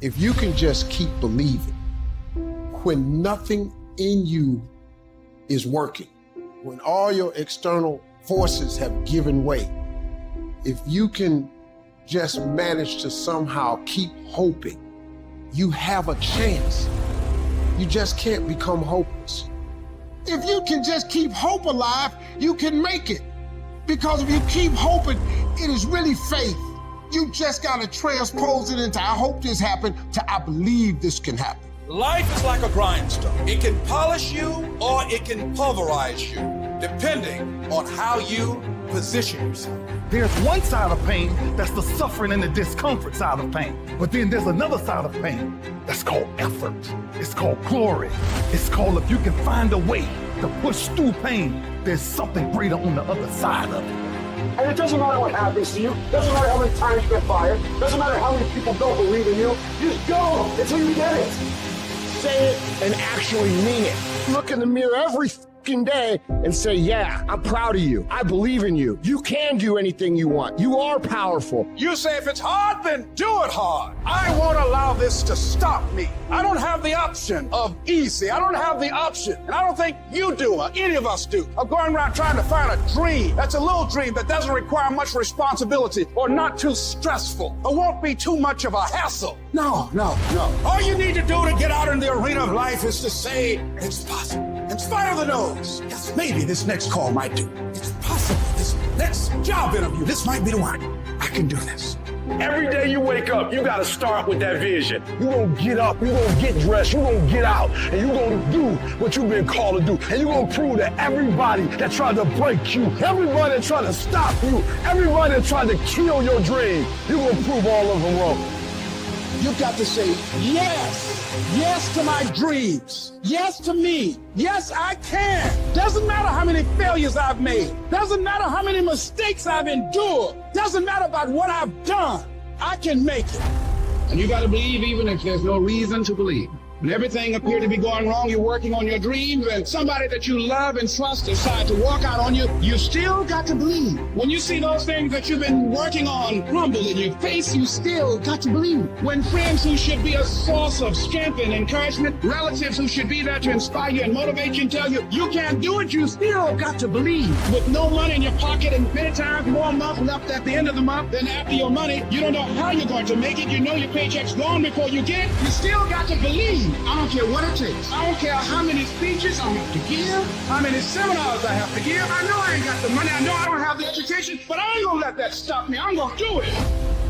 If you can just keep believing, when nothing in you is working, when all your external forces have given way, if you can just manage to somehow keep hoping, you have a chance. You just can't become hopeless. If you can just keep hope alive, you can make it. Because if you keep hoping, it is really faith. You just gotta transpose it into I hope this happened to I believe this can happen. Life is like a grindstone. It can polish you or it can pulverize you, depending on how you position yourself. There's one side of pain that's the suffering and the discomfort side of pain. But then there's another side of pain that's called effort. It's called glory. It's called if you can find a way to push through pain, there's something greater on the other side of it. And it doesn't matter what happens to you. Doesn't matter how many times you get fired. Doesn't matter how many people don't believe in you. Just go until you get it. Say it and actually mean it. Look in the mirror every fucking day and say, yeah, I'm proud of you. I believe in you. You can do anything you want. You are powerful. You say if it's hard, then do it hard. I won't allow this to stop me. I don't have the option of easy. I don't have the option, and I don't think you do or any of us do, of going around trying to find a dream that's a little dream that doesn't require much responsibility or not too stressful or won't be too much of a hassle. No. All you need to do to get out in the arena of life is to say, it's possible. In spite of the no's, yes, maybe this next call might do. It's possible. This next job interview, this might be the one. I can do this. Every day you wake up, you gotta start with that vision. You gonna get up, you gonna get dressed, you gonna get out, and you gonna do what you've been called to do. And you gonna prove to everybody that tried to break you, everybody that tried to stop you, everybody that tried to kill your dream, you gonna prove all of them wrong. You got to say yes. Yes to my dreams. Yes to me. Yes, I can. Doesn't matter how many failures I've made. Doesn't matter how many mistakes I've endured. Doesn't matter about what I've done. I can make it. And you got to believe even if there's no reason to believe. When everything appeared to be going wrong, you're working on your dreams, and somebody that you love and trust decide to walk out on you, you still got to believe. When you see those things that you've been working on crumble in your face, you still got to believe. When friends who should be a source of strength and encouragement, relatives who should be there to inspire you and motivate you and tell you you can't do it, you still got to believe. With no money in your pocket and many times more month left at the end of the month than after your money, you don't know how you're going to make it. You know your paycheck's gone before you get it. You still got to believe. I don't care what it takes. I don't care how many speeches I have to give, how many seminars I have to give. I know I ain't got the money. I know I don't have the education, but I ain't gonna let that stop me. I'm gonna do it.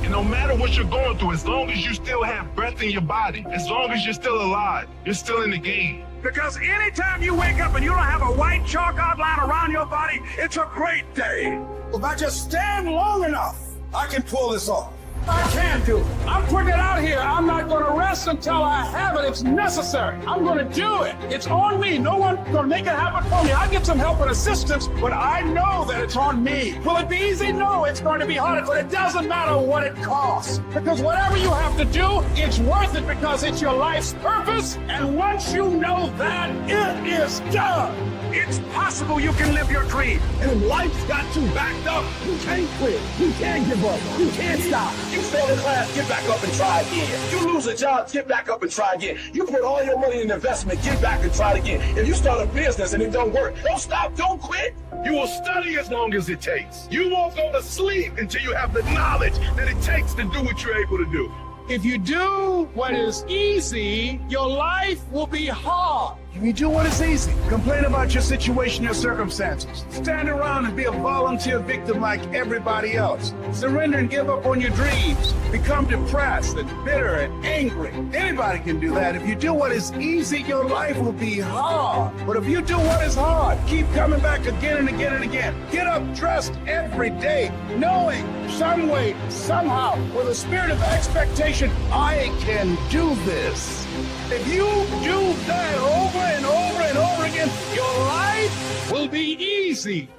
And no matter what you're going through, as long as you still have breath in your body, as long as you're still alive, you're still in the game. Because anytime you wake up and you don't have a white chalk outline around your body, it's a great day. If I just stand long enough, I can pull this off. I can do it. I'm putting it out here. I'm not going to rest until I have it. It's necessary. I'm going to do it. It's on me. No one's going to make it happen for me. I get some help and assistance, but I know that it's on me. Will it be easy? No, it's going to be hard, but it doesn't matter what it costs. Because whatever you have to do, it's worth it because it's your life's purpose. And once you know that, it is done. It's possible you can live your dream. And if life's got you backed up, you can't quit. You can't give up. You can't stop. You fail in class, get back up and try again. You lose a job, get back up and try again. You put all your money in investment, get back and try again. If you start a business and it don't work, don't stop, don't quit. You will study as long as it takes. You won't go to sleep until you have the knowledge that it takes to do what you're able to do. If you do what is easy, your life will be hard. If you do what is easy, complain about your situation, your circumstances. Stand around and be a volunteer victim like everybody else. Surrender and give up on your dreams. Become depressed and bitter and angry. Anybody can do that. If you do what is easy, your life will be hard. But if you do what is hard, keep coming back again and again and again. Get up dressed every day, knowing some way, somehow, with a spirit of expectation, I can do this. If you do that over and over and over again, your life will be easy.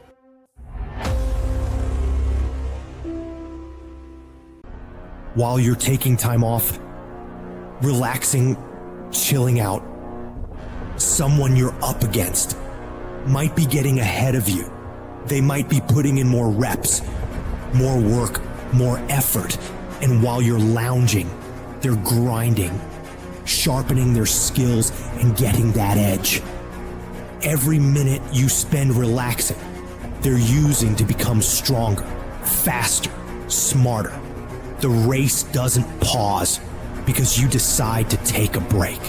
While you're taking time off, relaxing, chilling out, someone you're up against might be getting ahead of you. They might be putting in more reps, more work, more effort. And while you're lounging, They're grinding, sharpening their skills and getting that edge. Every minute you spend relaxing, they're using to become stronger, faster, smarter. The race doesn't pause because you decide to take a break.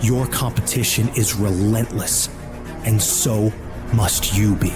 Your competition is relentless, and so must you be.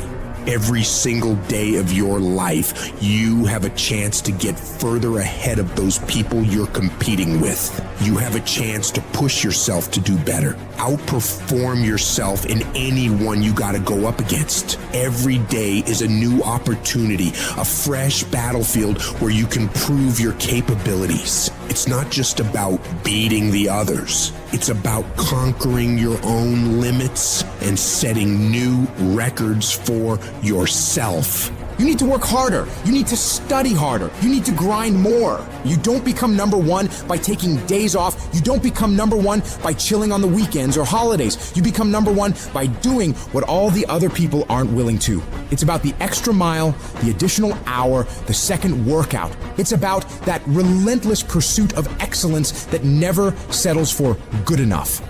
Every single day of your life, you have a chance to get further ahead of those people you're competing with. You have a chance to push yourself to do better, outperform yourself in anyone you gotta go up against. Every day is a new opportunity, a fresh battlefield where you can prove your capabilities. It's not just about beating the others. It's about conquering your own limits and setting new records for yourself. You need to work harder. You need to study harder. You need to grind more. You don't become number one by taking days off. You don't become number one by chilling on the weekends or holidays. You become number one by doing what all the other people aren't willing to. It's about the extra mile, the additional hour, the second workout. It's about that relentless pursuit of excellence that never settles for good enough.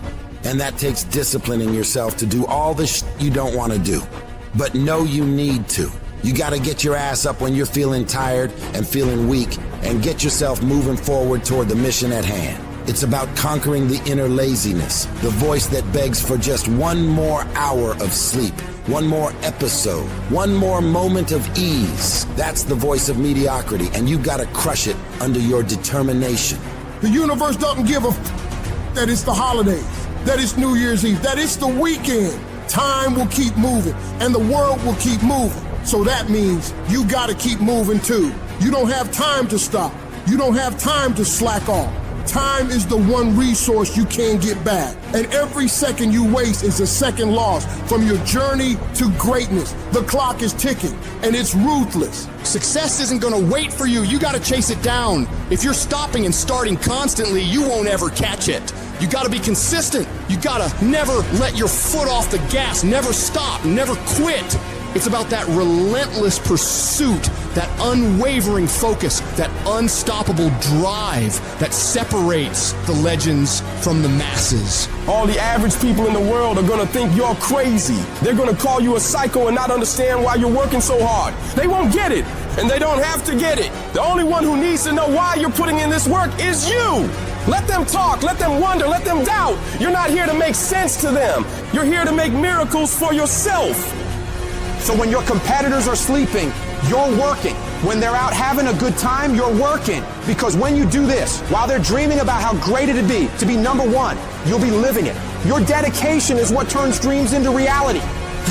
And that takes disciplining yourself to do all the you don't want to do, but know you need to. You got to get your ass up when you're feeling tired and feeling weak and get yourself moving forward toward the mission at hand. It's about conquering the inner laziness, the voice that begs for just one more hour of sleep, one more episode, one more moment of ease. That's the voice of mediocrity, and you got to crush it under your determination. The universe doesn't give a that it's the holidays, that it's New Year's Eve, that it's the weekend. Time will keep moving, and the world will keep moving. So that means you gotta keep moving too. You don't have time to stop. You don't have time to slack off. Time is the one resource you can't get back. And every second you waste is a second lost from your journey to greatness. The clock is ticking, and it's ruthless. Success isn't gonna wait for you. You gotta chase it down. If you're stopping and starting constantly, you won't ever catch it. You gotta be consistent. You gotta never let your foot off the gas, never stop, never quit. It's about that relentless pursuit, that unwavering focus, that unstoppable drive that separates the legends from the masses. All the average people in the world are gonna think you're crazy. They're gonna call you a psycho and not understand why you're working so hard. They won't get it, and they don't have to get it. The only one who needs to know why you're putting in this work is you. Let them talk, let them wonder, let them doubt. You're not here to make sense to them. You're here to make miracles for yourself. So when your competitors are sleeping, you're working. When they're out having a good time, you're working. Because when you do this, while they're dreaming about how great it'd be to be number one, you'll be living it. Your dedication is what turns dreams into reality.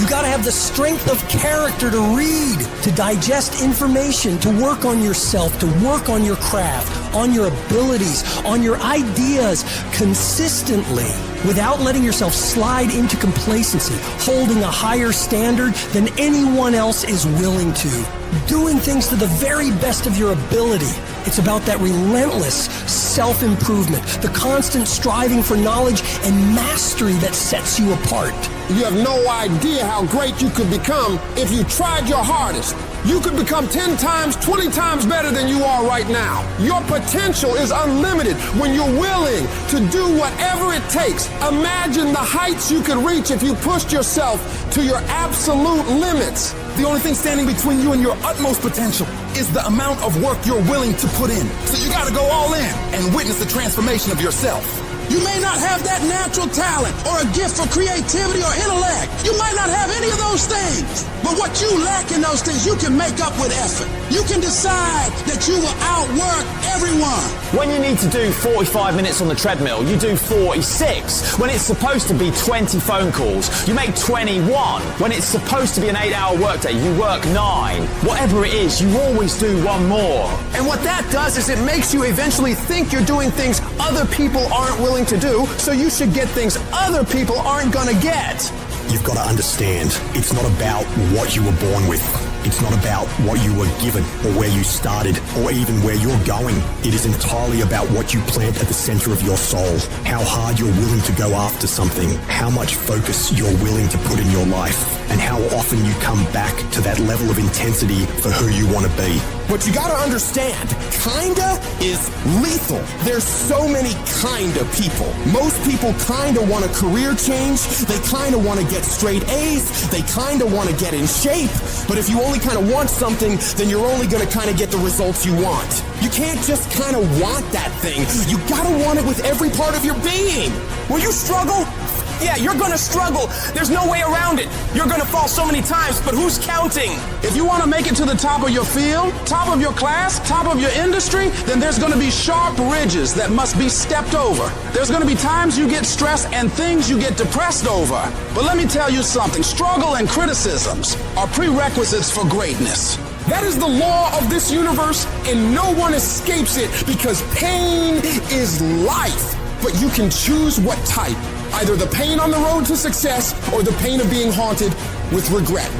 You gotta have the strength of character to read, to digest information, to work on yourself, to work on your craft, on your abilities, on your ideas consistently, without letting yourself slide into complacency, holding a higher standard than anyone else is willing to, doing things to the very best of your ability. It's about that relentless self-improvement, the constant striving for knowledge and mastery that sets you apart. You have no idea how great you could become if you tried your hardest. You could become 10 times, 20 times better than you are right now. Your potential is unlimited when you're willing to do whatever it takes. Imagine the heights you could reach if you pushed yourself to your absolute limits. The only thing standing between you and your utmost potential is the amount of work you're willing to put in. So you gotta go all in and witness the transformation of yourself. You may not have that natural talent or a gift for creativity or intellect. You might not have any of those things. But what you lack in those things, you can make up with effort. You can decide that you will outwork everyone. When you need to do 45 minutes on the treadmill, you do 46. When it's supposed to be 20 phone calls, you make 21. When it's supposed to be an 8-hour workday, you work 9. Whatever it is, you always do one more. And what that does is it makes you eventually think you're doing things other people aren't willing to do, so you should get things other people aren't gonna get. You've got to understand, it's not about what you were born with. It's not about what you were given or where you started or even where you're going. It is entirely about what you plant at the center of your soul, how hard you're willing to go after something, how much focus you're willing to put in your life, and how often you come back to that level of intensity for who you want to be. But you gotta understand, kinda is lethal. There's so many kinda people. Most people kinda want a career change. They kinda want to get straight A's. They kinda want to get in shape. But if you only kinda want something, then you're only gonna kinda get the results you want. You can't just kinda want that thing. You gotta want it with every part of your being. Will you struggle? Yeah, you're gonna struggle. There's no way around it. You're gonna fall so many times, but who's counting? If you want to make it to the top of your field, top of your class, top of your industry, then there's going to be sharp ridges that must be stepped over. There's going to be times you get stressed and things you get depressed over. But let me tell you something. Struggle and criticisms are prerequisites for greatness. That is the law of this universe, and no one escapes it because pain is life. But you can choose what type. Either the pain on the road to success or the pain of being haunted with regret.